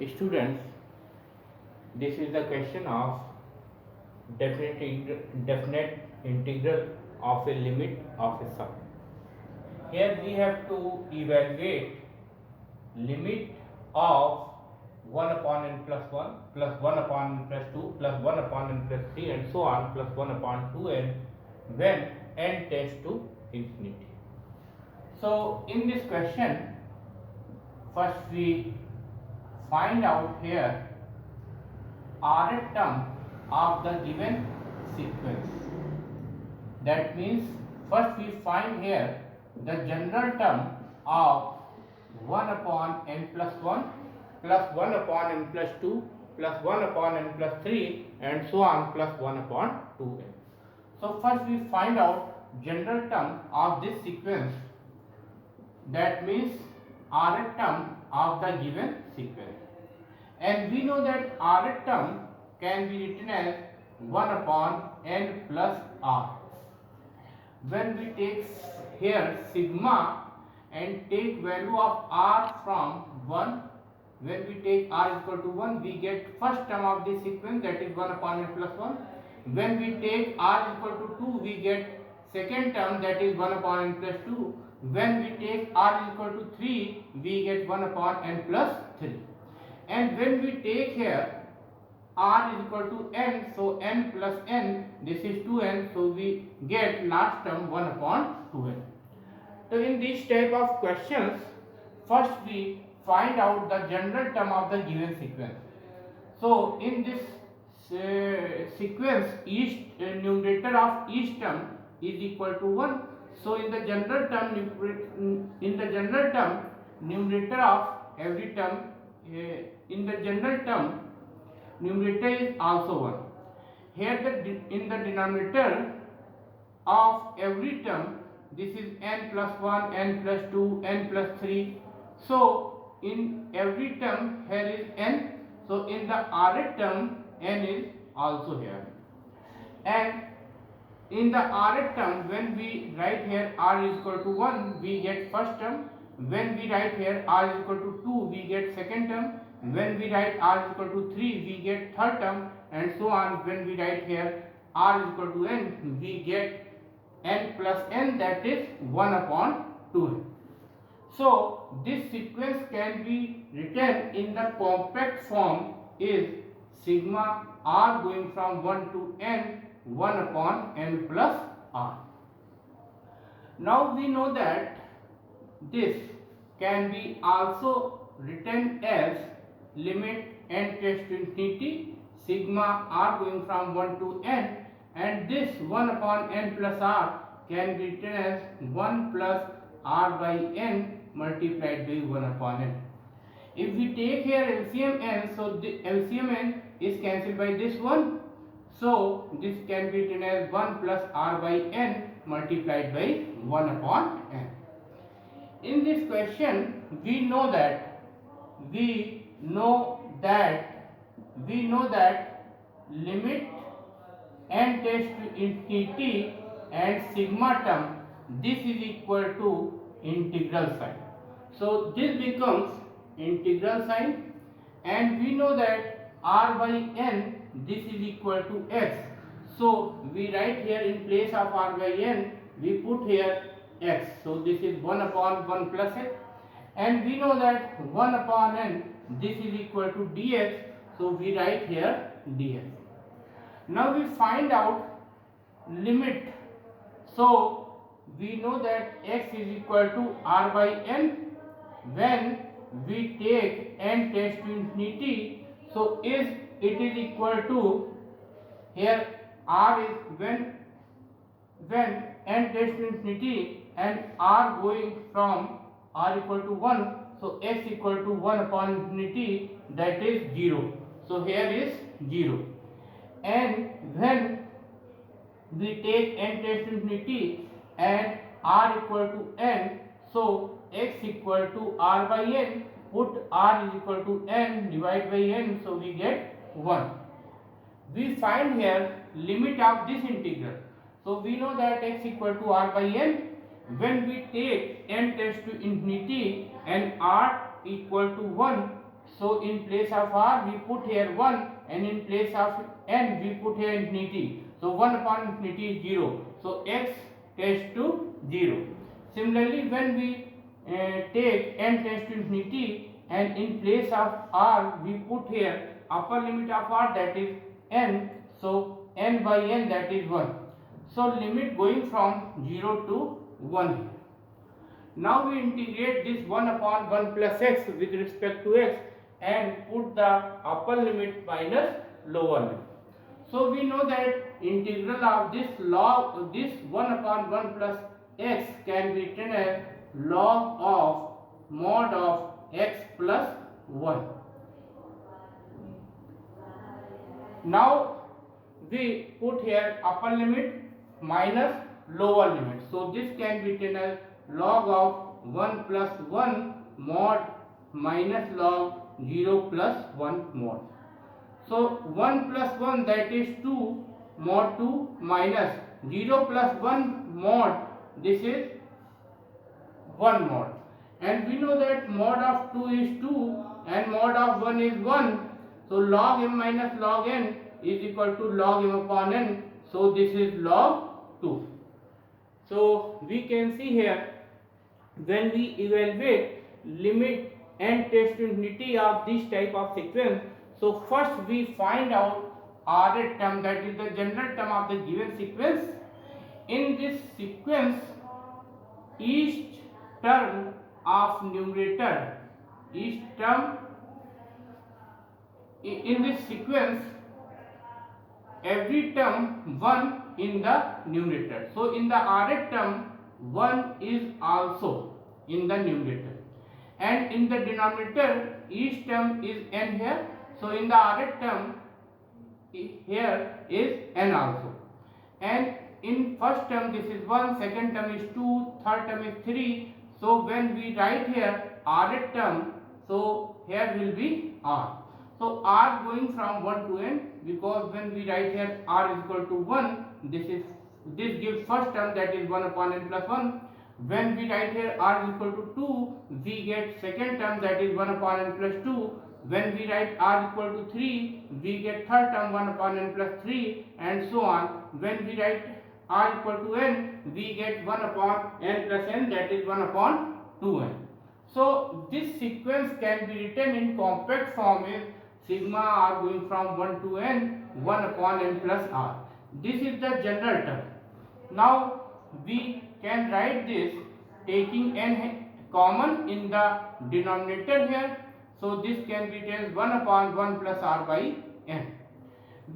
Students, this is the question of definite integral of a limit of a sum. Here we have to evaluate limit of 1 upon n plus 1 plus 1 upon n plus 2 plus 1 upon n plus 3 and so on plus 1 upon 2n when n tends to infinity. So in this question, first we find out here rth term of the given sequence. That means first we find here the general term of 1 upon n plus 1 plus 1 upon n plus 2 plus 1 upon n plus 3 and so on plus 1 upon 2n. So first we find out general term of this sequence, that means rth term of the given sequence. And we know that rth term can be written as 1 upon n plus r. When we take here sigma and take value of r from 1, when we take r equal to 1, we get first term of this sequence, that is 1 upon n plus 1. When we take r equal to 2, we get second term, that is 1 upon n plus 2. When we take r equal to 3, we get 1 upon n plus 3. And when we take here r is equal to n, so n plus n, this is 2n, so we get last term 1 upon 2n. So in this type of questions, first we find out the general term of the given sequence. So in this sequence, each numerator of each term is equal to 1. So in the general term, numerator of every term, in the general term, numerator is also 1. Here in the denominator of every term, this is n plus 1, n plus 2, n plus 3. So in every term here is n. So in the rth term, n is also here. And in the rth term, when we write here r is equal to 1, we get first term. When we write here r is equal to 2, we get second term. When we write r is equal to 3, we get third term, and so on. When we write here r is equal to n, we get n plus n, that is 1 upon 2n. So this sequence can be written in the compact form is sigma r going from 1 to n, 1 upon n plus r. Now we know that this can be also written as limit n tends to infinity sigma r going from 1 to n, and this 1 upon n plus r can be written as 1 plus r by n multiplied by 1 upon n. If we take here LCM n, so the LCM n is cancelled by this one, so this can be written as 1 plus r by n multiplied by 1 upon n. In this question, we know that limit n tends to infinity and sigma term, this is equal to integral sign. So this becomes integral sign, and we know that r by n, this is equal to x. So we write here in place of r by n, we put here x. So this is 1 upon 1 plus x, and we know that 1 upon n, this is equal to dx. So we write here dx. Now we find out limit. So we know that x is equal to r by n when we take n tends to infinity. So it is equal to, here r is when n tends to infinity and r going from r equal to 1, so x equal to 1 upon infinity, that is 0. So here is 0. And when we take n tends to infinity and r equal to n, so x equal to r by n, put r is equal to n, divide by n, so we get 1. We find here limit of this integral. So we know that x equal to r by n, when we take n tends to infinity and r equal to 1, So in place of r we put here 1, and in place of n we put here infinity. So 1 upon infinity is 0. So x tends to 0. Similarly, when we take n tends to infinity, and in place of r we put here upper limit of r, that is n. So n by n, that is 1. So limit going from 0 to 1. Now we integrate this 1 upon 1 plus x with respect to x and put the upper limit minus lower limit. So we know that integral of this 1 upon 1 plus x can be written as log of mod of x plus 1. Now we put here upper limit minus lower limit. So this can be written as log of 1 plus 1 mod minus log 0 plus 1 mod. So 1 plus 1, that is 2 mod 2 minus 0 plus 1 mod, this is 1 mod. And we know that mod of 2 is 2 and mod of 1 is 1. So log m minus log n is equal to log m upon n. So this is log 2. So we can see here, when we evaluate limit n tends to infinity of this type of sequence, so first we find out Rth term, that is the general term of the given sequence. In this sequence, each term of numerator, each term in this sequence, every term 1 in the numerator. So in the Rth term, 1 is also in the numerator, and in the denominator each term is n here. So in the Rth term here is n also, and in first term this is 1, second term is 2, third term is 3. So when we write here Rth term, so here will be r. So r going from 1 to n, because when we write here r is equal to 1, this gives first term, that is 1 upon n plus 1. When we write here r is equal to 2, we get second term, that is 1 upon n plus 2. When we write r equal to 3, we get third term 1 upon n plus 3, and so on. When we write r equal to n, we get 1 upon n plus n, that is 1 upon 2n. So this sequence can be written in compact form as sigma r going from 1 to n, 1 upon n plus r. This is the general term. Now we can write this taking n common in the denominator here. So this can be written as 1 upon 1 plus r by n.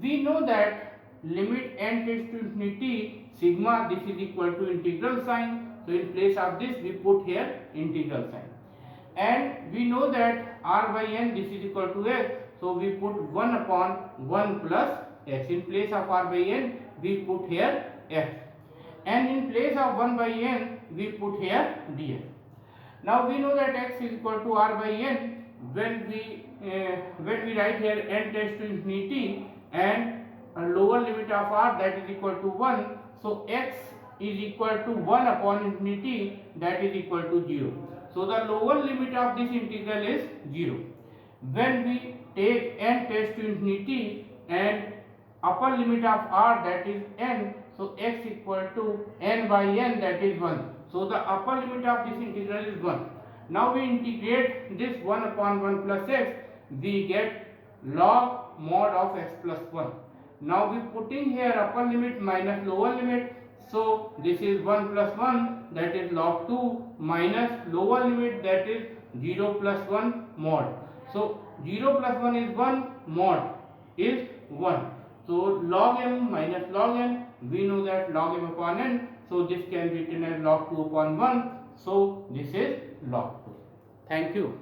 We know that limit n tends to infinity, sigma, this is equal to integral sign. So in place of this we put here integral sign. And we know that r by n, this is equal to x. So we put 1 upon 1 plus x. In place of r by n we put here x. And in place of 1 by n we put here dx. Now we know that x is equal to r by n. When we write here n tends to infinity and a lower limit of r, that is equal to 1. So x is equal to 1 upon infinity, that is equal to 0. So the lower limit of this integral is 0. When we take n tends to infinity and upper limit of r, that is n, so x equal to n by n, that is 1. So the upper limit of this integral is 1. Now we integrate this 1 upon 1 plus x, we get log mod of x plus 1. Now we putting here upper limit minus lower limit. So this is 1 plus 1, that is log 2, minus lower limit, that is 0 plus 1 mod. So 0 plus 1 is 1, mod is 1. So log m minus log n, we know that log m upon n. So this can be written as log 2 upon 1. So this is log 2. Thank you.